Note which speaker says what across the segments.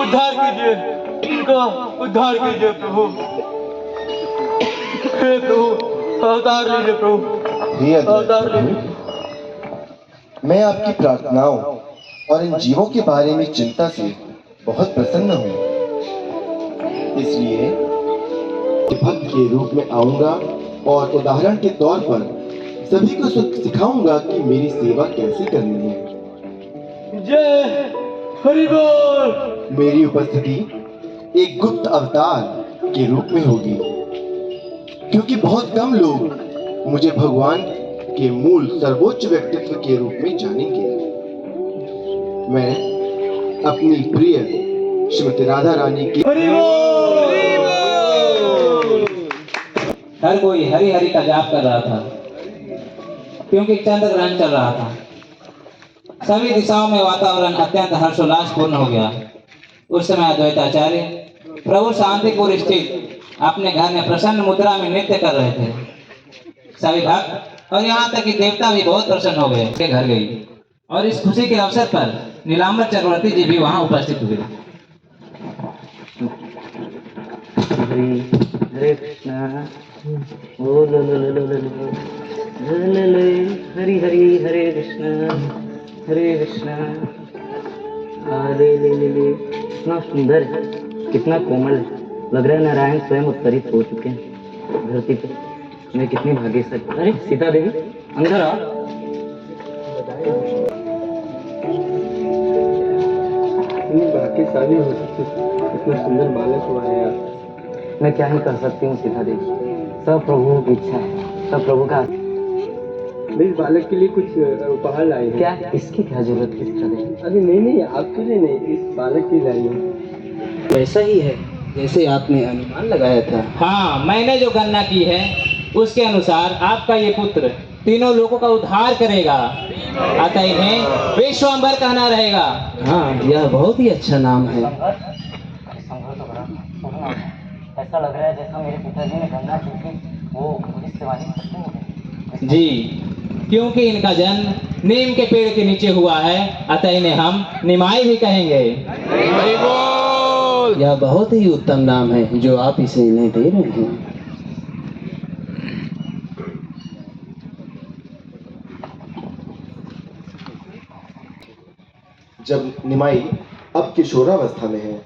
Speaker 1: उद्धार कीजिए, इनका उद्धार कीजिए प्रभु। हे प्रभु, अवतार लीजिए प्रभु,
Speaker 2: हे
Speaker 1: अवतार
Speaker 2: अद्भुत
Speaker 1: लीजिए।
Speaker 2: प्रभु, मैं आपकी प्रार्थनाओं और इन जीवों के बारे में चिंता से बहुत प्रसन्न हूँ। इसलिए भक्त के रूप में आऊंगा और उदाहरण के तौर पर सभी को सिखाऊंगा कि मेरी सेवा कैसे करनी है।
Speaker 1: जय हरि बोल।
Speaker 2: मेरी उपस्थिति एक गुप्त अवतार के रूप में होगी, क्योंकि बहुत कम लोग मुझे भगवान के मूल सर्वोच्च व्यक्तित्व के रूप में जानेंगे। मैं अपनी प्रिय श्रीमती राधा रानी की
Speaker 1: हरि बोल।
Speaker 3: हर कोई हरि हरि का जाप कर रहा था, क्योंकि चंद्र ग्रहण चल रहा था। सभी दिशाओं में वातावरण अत्यंत हर्षोल्लासपूर्ण हो गया। उस समय अद्वैताचार्य प्रभु शांतिपुर स्थित अपने घर में प्रसन्न मुद्रा में नृत्य कर रहे थे। सभी भक्त और यहाँ तक कि देवता भी बहुत प्रसन्न हो गए के घर गई, और इस खुशी के अवसर पर नीलांबर चक्रवर्ती जी भी वहाँ उपस्थित हुए।
Speaker 4: हरे कृष्णा, ओ लो लो लो लो लो लो, हरि हरि हरे कृष्णा ले ले ले ले। कितना सुंदर है, कितना कोमल है। लग रहा है नारायण स्वयं उत्तरित हो चुके हैं धरती पे। मैं कितनी भाग्यशाली। अरे सीता देवी, अंदर आओ।
Speaker 1: भाग्यशाली हो सकती, इतना सुंदर बालक हुआ है यार।
Speaker 4: मैं क्या ही कर सकती हूँ सीता देवी, सब प्रभु की इच्छा है, सब प्रभु का।
Speaker 1: इस बालक के लिए कुछ उपहार लाए हैं।
Speaker 4: क्या इसकी क्या जरूरत है सीता देवी?
Speaker 1: अरे नहीं नहीं, आपके लिए नहीं, इस बालक के लिए लाई हूँ।
Speaker 4: वैसा ही है जैसे आपने अनुमान लगाया था।
Speaker 3: हाँ, मैंने जो गणना की है उसके अनुसार आपका ये पुत्र तीनों लोगों का उद्धार करेगा, अतः इन्हें विश्वम्भर कहना रहेगा।
Speaker 4: हाँ, यह बहुत ही अच्छा नाम है। ऐसा लग रहा है जैसा मेरे पिताजी ने गंगा जी की वो भविष्यवाणी करते हैं।
Speaker 3: जी, क्योंकि इनका जन्म नीम के पेड़ के नीचे हुआ है, अतः इन्हें हम निमाई भी कहेंगे।
Speaker 4: यह बहुत ही उत्तम नाम है जो आप इसे इन्हें दे रहे हैं।
Speaker 2: जब निमाई अब किशोरावस्था में है,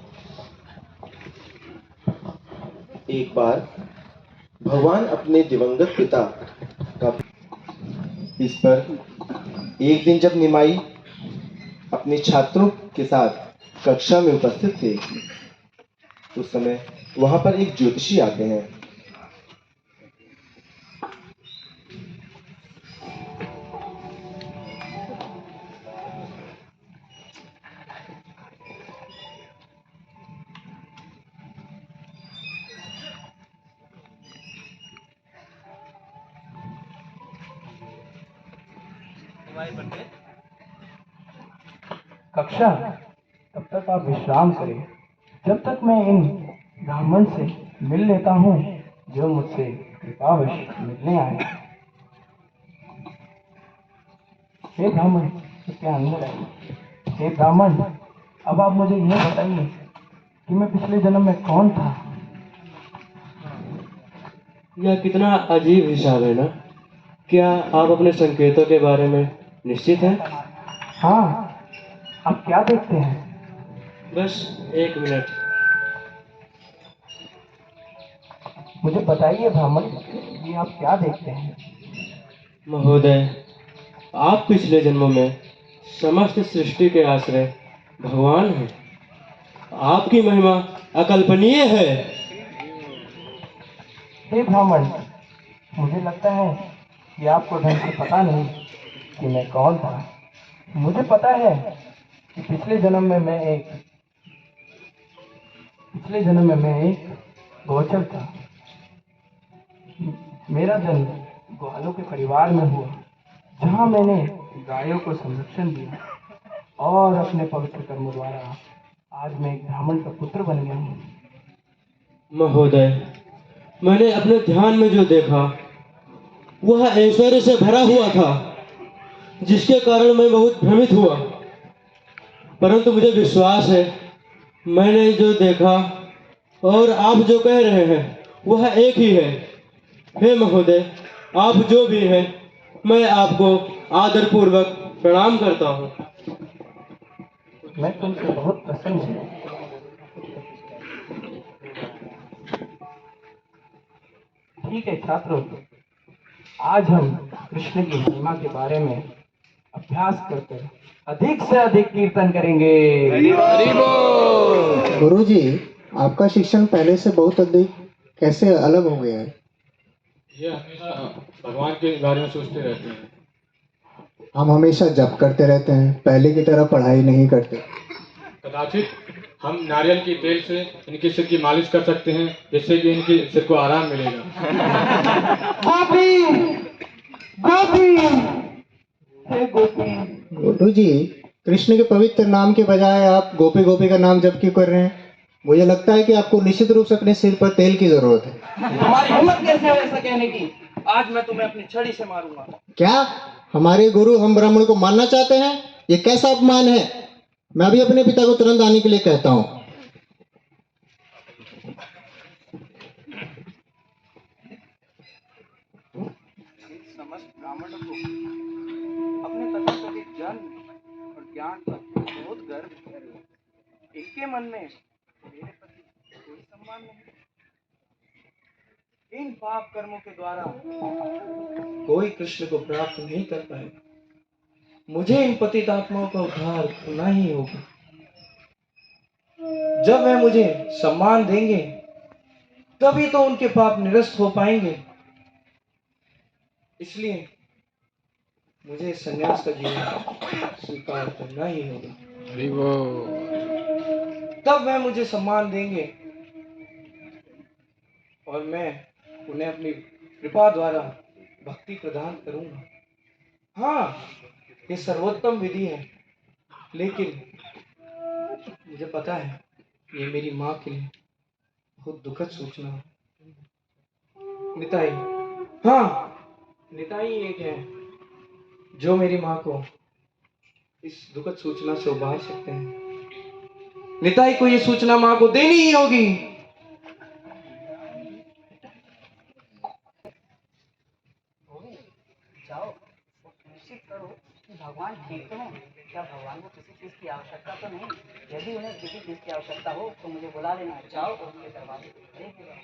Speaker 2: एक बार भगवान अपने दिवंगत पिता का इस पर एक दिन जब निमाई अपने छात्रों के साथ कक्षा में उपस्थित थे, उस समय वहां पर एक ज्योतिषी आते हैं।
Speaker 5: कक्षा, तब तक आप विश्राम करें, जब तक मैं इन ब्राह्मण से मिल लेता हूँ जो मुझसे कृपावश मिलने आए। हे ब्राह्मण, कृपया अंदर आइए। हे ब्राह्मण, अब आप मुझे यह बताइए कि मैं पिछले जन्म में कौन था।
Speaker 1: यह कितना अजीब हिसाब है ना। क्या आप अपने संकेतों के बारे में निश्चित हैं?
Speaker 5: हाँ, आप क्या देखते हैं?
Speaker 1: बस एक मिनट।
Speaker 5: मुझे बताइए ब्राह्मण, कि आप क्या देखते हैं।
Speaker 1: महोदय, आप पिछले जन्मों में समस्त सृष्टि के आश्रय भगवान हैं। आपकी महिमा अकल्पनीय है।
Speaker 5: हे ब्राह्मण, मुझे लगता है कि आपको ढंग से पता नहीं कि मैं कौन था। मुझे पता है कि पिछले जन्म में मैं एक गोचर था। मेरा जन्म ग्वालों के परिवार में हुआ, जहाँ मैंने गायों को संरक्षण दिया, और अपने पवित्र कर्मों द्वारा आज मैं एक ब्राह्मण का पुत्र बन गया हूँ।
Speaker 1: महोदय, मैंने अपने ध्यान में जो देखा वह ऐश्वर्य से भरा हुआ था, जिसके कारण मैं बहुत भ्रमित हुआ। परंतु मुझे विश्वास है मैंने जो देखा और आप जो कह रहे हैं वह एक ही है। हे महोदय, आप जो भी हैं, मैं आपको आदरपूर्वक प्रणाम करता हूँ।
Speaker 5: मैं तुमसे बहुत प्रसन्न हूँ। ठीक है छात्रों, आज हम कृष्ण की महिमा के बारे में अभ्यास करकर अधिक से अधिक कीर्तन करेंगे।
Speaker 2: गुरुजी, आपका शिक्षण पहले से बहुत अधिक कैसे अलग हो गया है?
Speaker 1: ये हमेशा भगवान के बारे में सोचते रहते हैं।
Speaker 2: हम हमेशा जप करते रहते हैं, पहले की तरह पढ़ाई नहीं करते।
Speaker 1: कदाचित हम नारियल के तेल से इनके सिर की मालिश कर सकते हैं, जिससे कि इनके सिर को आराम मिलेगा।
Speaker 2: गुरुजी, कृष्ण के पवित्र नाम के बजाय आप गोपी गोपी का नाम जप क्यों कर रहे हैं? मुझे लगता है कि आपको निश्चित रूप से अपने सिर पर तेल की जरूरत है।
Speaker 5: तुम्हारी हिम्मत कैसे है ऐसा कहने की? आज मैं तुम्हें अपनी छड़ी से मारूंगा।
Speaker 2: क्या हमारे गुरु हम ब्राह्मण को मानना चाहते हैं? ये कैसा अपमान है? मैं भी अपने पिता को तुरंत आने के लिए कहता हूँ।
Speaker 5: समस्त ब्राह्मण को अपने तथाकथित जन्म और ज्ञान पर बहुत गर्व है। इनके मन में मेरे प्रति कोई सम्मान नहीं। इन पाप कर्मों के द्वारा कोई कृष्ण को प्राप्त नहीं कर पाए। मुझे इन पतित आत्माओं का उद्धार करना ही होगा। जब वह मुझे सम्मान देंगे तभी तो उनके पाप निरस्त हो पाएंगे। इसलिए मुझे संन्यास का जीवन स्वीकार करना ही होगा। तब वह मुझे सम्मान देंगे और मैं उन्हें अपनी कृपा द्वारा भक्ति प्रदान करूंगा। हाँ, ये सर्वोत्तम विधि है, लेकिन मुझे पता है ये मेरी माँ के लिए बहुत दुखद सूचना है। निताई, हाँ, निताई एक है जो मेरी माँ को इस दुखद सूचना से उबार सकते हैं। निताई को ये सूचना माँ को देनी ही होगी।
Speaker 6: जाओ निश्चित करो कि भगवान ठीक तो है। क्या भगवान को किसी चीज की आवश्यकता तो नहीं? यदि उन्हें किसी चीज की आवश्यकता हो तो मुझे बुला लेना। जाओ और उनके दरवाजे पे खड़े हो जाओ।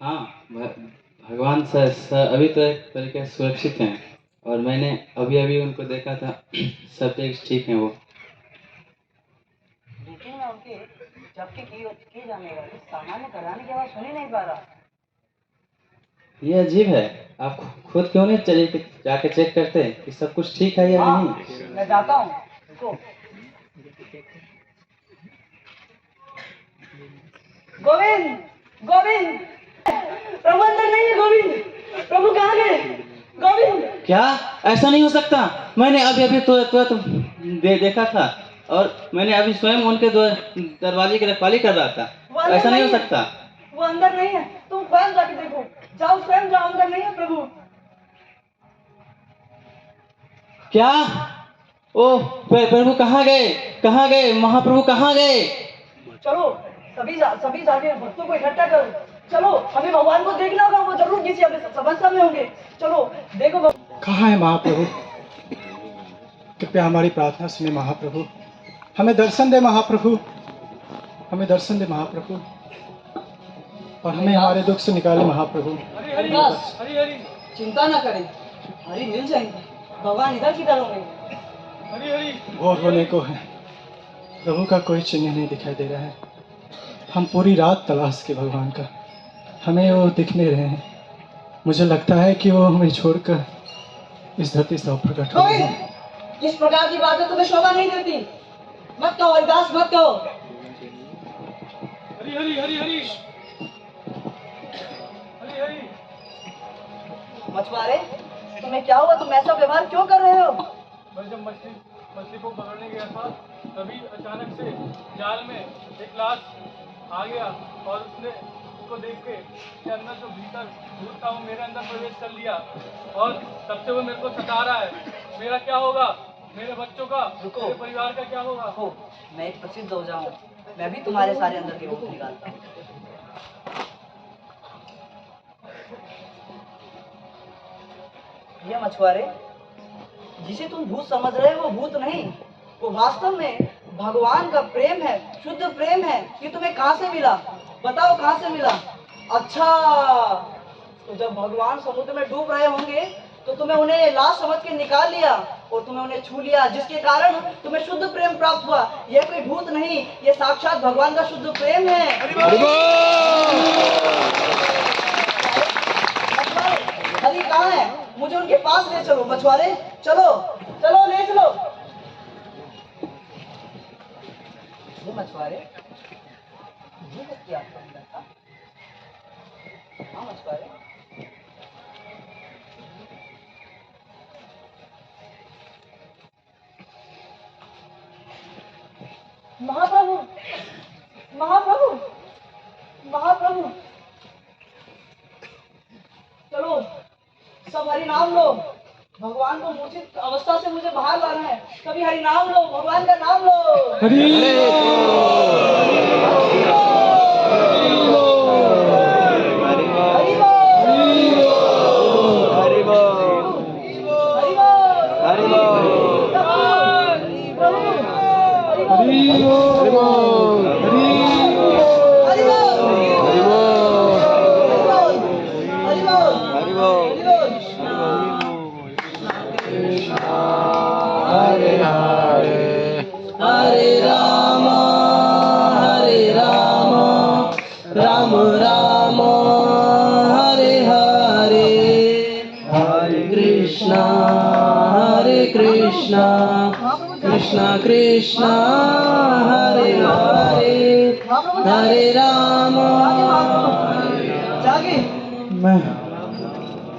Speaker 3: हाँ, भगवान अभी तो एक तरीके से सुरक्षित हैं और मैंने अभी अभी उनको देखा था। सब चीज ठीक है वो।
Speaker 6: लेकिन मैं उनके जबकि की जाने वाली सामान्य कराने की आवाज सुन ही नहीं पा रहा।
Speaker 3: ये अजीब है, आप खुद क्यों नहीं चलिए कि जाके चेक करते हैं कि सब कुछ ठीक है या नहीं।
Speaker 6: मैं जाता हूँ। रुको। गोविंद, गोविंद, प्रभु अंदर नहीं है। गोविंद, प्रभु कहाँ गए? गोविंद,
Speaker 3: क्या? ऐसा नहीं हो सकता। मैंने अभी अभी तो देखा था और मैंने अभी स्वयं उनके दरवाजे की रखवाली कर रहा था। ऐसा नहीं हो सकता।
Speaker 6: वो अंदर नहीं है। तुम स्वयं जाके देखो। जाओ, स्वयं जाओ, अंदर नहीं है प्रभु।
Speaker 3: क्या? ओ प्रभु कहाँ गए? कहाँ गए महाप्रभु? कहाँ गए?
Speaker 6: चलो सभी जाके भक्तों को इकट्ठा करो। चलो, हमें भगवान को देखना होगा। वो जरूर किसी समस्या में होंगे। चलो देखो।
Speaker 7: कहाँ है महाप्रभु? कृपया हमारी प्रार्थना सुने महाप्रभु। हमें दर्शन दे महाप्रभु, हमें दर्शन दे महाप्रभु, और हमें हमारे दुख से निकाले महाप्रभु।
Speaker 6: हरिदास, चिंता ना करें, हरि मिल जाएंगे। भगवान इधर किधर होंगे?
Speaker 7: भोर होने को है, प्रभु का कोई चिन्ह नहीं दिखाई दे रहा है। हम पूरी रात तलाश के भगवान का, हमें वो दिख नहीं रहे हैं। मुझे लगता है कि वो हमें छोड़कर इस धरती से प्रकट हो गए हैं।
Speaker 6: इस प्रकार की बातें तुम्हें शोभा नहीं देती। मत कहो हरिदास, मत कहो।
Speaker 5: हरि हरि हरि हरि हरि हरि।
Speaker 6: मछुआरे, तुम्हें क्या हुआ? तुम ऐसा व्यवहार क्यों कर रहे हो?
Speaker 5: मैं जब मछली को पकड़ने गया था तभी अचानक से जाल में एक लाश आ गया और उसको देख के अंदर जो भीतर भूत था वो मेरे अंदर प्रवेश कर लिया और तब से वो मेरे को सता रहा है। मेरा क्या होगा?
Speaker 7: मेरे बच्चों का,
Speaker 6: रुको।
Speaker 7: मेरे परिवार का क्या होगा?
Speaker 6: हो, मैं एक प्रसिद्ध ओझा हूँ, मैं भी तुम्हारे सारे अंदर के भूत निकालता हूँ। ये मछुआरे, जिसे तुम भूत समझ रहे हो वो भूत नहीं, वो वास्तव में भगवान का प्रेम है, शुद्ध प्रेम है। ये तुम्हें कहाँ से मिला? बताओ कहाँ से मिला? अच्छा, तो जब भगवान समुद्र में डूब रहे होंगे तो तुम्हें उन्हें लाश समझ के निकाल लिया और तुम्हें उन्हें छू लिया, जिसके कारण तुम्हें शुद्ध प्रेम प्राप्त हुआ। यह कोई भूत नहीं, ये साक्षात भगवान का शुद्ध प्रेम है। हरी कहाँ है? मुझे उनके पास ले चलो मछुआरे, चलो चलो ले चलो। ये मछुआरे, ये व्यक्ति आपके अंदर था? हाँ मछुआरे, महाप्रभु महाप्रभु महाप्रभु, चलो सब हरि नाम लो। भगवान को मूर्छित अवस्था से मुझे बाहर लाना है। कभी हरि नाम लो, भगवान का नाम लो।
Speaker 1: कृष्णा कृष्णा हरे हरे हरे राम।
Speaker 6: जागे।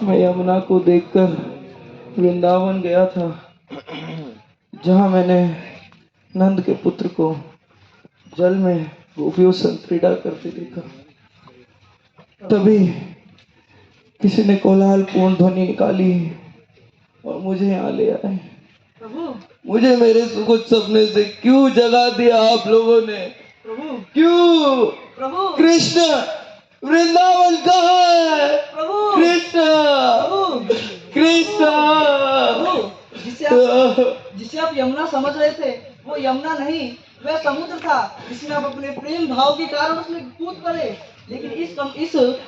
Speaker 5: मैं यमुना को देखकर वृंदावन गया था, जहाँ मैंने नंद के पुत्र को जल में गोपियों संग क्रीड़ा करते देखा। तभी किसी ने कोलाहलपूर्ण ध्वनि निकाली और मुझे यहाँ ले आए।
Speaker 6: प्रभु
Speaker 5: मुझे मेरे कुछ सपने से क्यों जगा दिया आप लोगों ने?
Speaker 6: प्रभु
Speaker 5: क्यों?
Speaker 6: प्रभु
Speaker 5: कृष्ण वृंदावन कहाँ है?
Speaker 6: प्रभु
Speaker 5: कृष्ण
Speaker 6: प्रभु
Speaker 5: कृष्ण।
Speaker 6: प्रभु, जिसे आप यमुना समझ रहे थे वो यमुना नहीं, वह समुद्र था जिसमें आप अपने प्रेम भाव के कारण उसमें कूद पड़े। लेकिन इस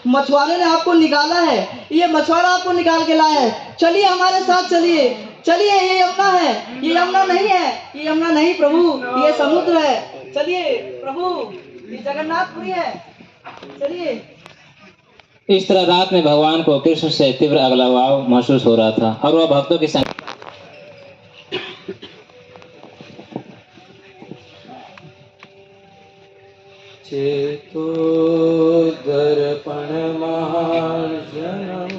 Speaker 6: मछुआरे ने आपको निकाला है, ये मछुआरा आपको निकाल के लाया है। चलिए हमारे साथ, चलिए चलिए, ये यमुना है, ये यमुना नहीं है, ये यमुना नहीं प्रभु, ये समुद्र है। चलिए प्रभु, ये जगन्नाथपुरी है, चलिए।
Speaker 3: इस तरह रात में भगवान को कृष्ण से तीव्र अलगाव महसूस हो रहा था और वह भक्तों के संग
Speaker 5: चेतो दर्पण महार्जनम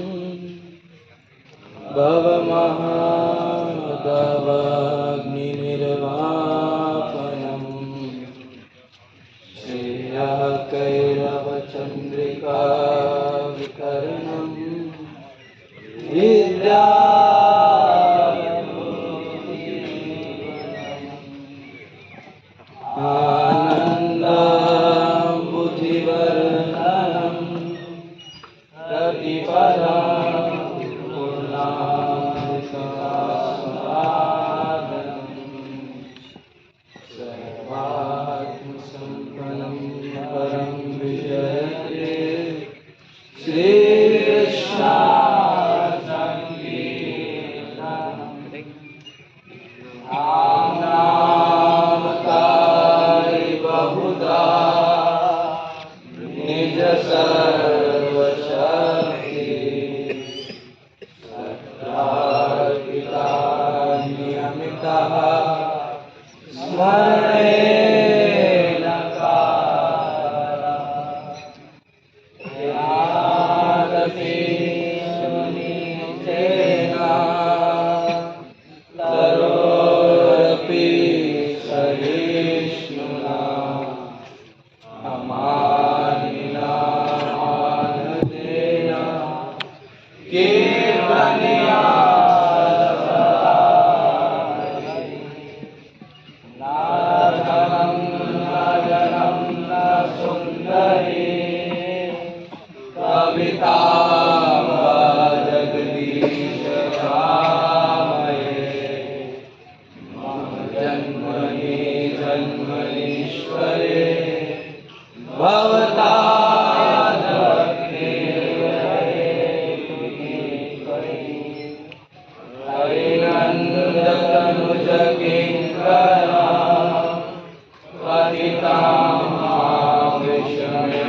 Speaker 5: भवमहादवग्नि निर्वापनम श्रेयः कैरव चंद्रिका विकरणम विद्या आनंदं बुद्धिवर्धनं प्रतिपदं पूर्णामृतस्वादनं सर्वात्मसम्पन्नं परं विजयते श्रीकृष्ण निज सर्वशक्ति सत्यार्पिता नियमितः स्मरणेन यादपि सुनीतेन तरोरपि सहिष्णुना अमानिना आनन्देन कीर्तनीया जन्मनि जन्मनीश्वरे भवता हरिनन्दतनुज किङ्करा पतितां विष्णे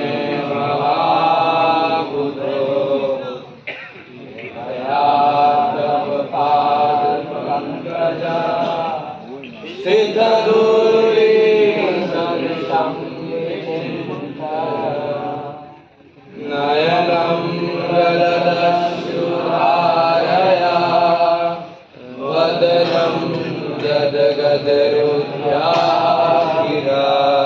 Speaker 5: महाबुधो दयातव पादपङ्कजा सिद्धदूरी सदृशं नयनं गलदश्रुधारया वदनं जदगदरुध्या गिरा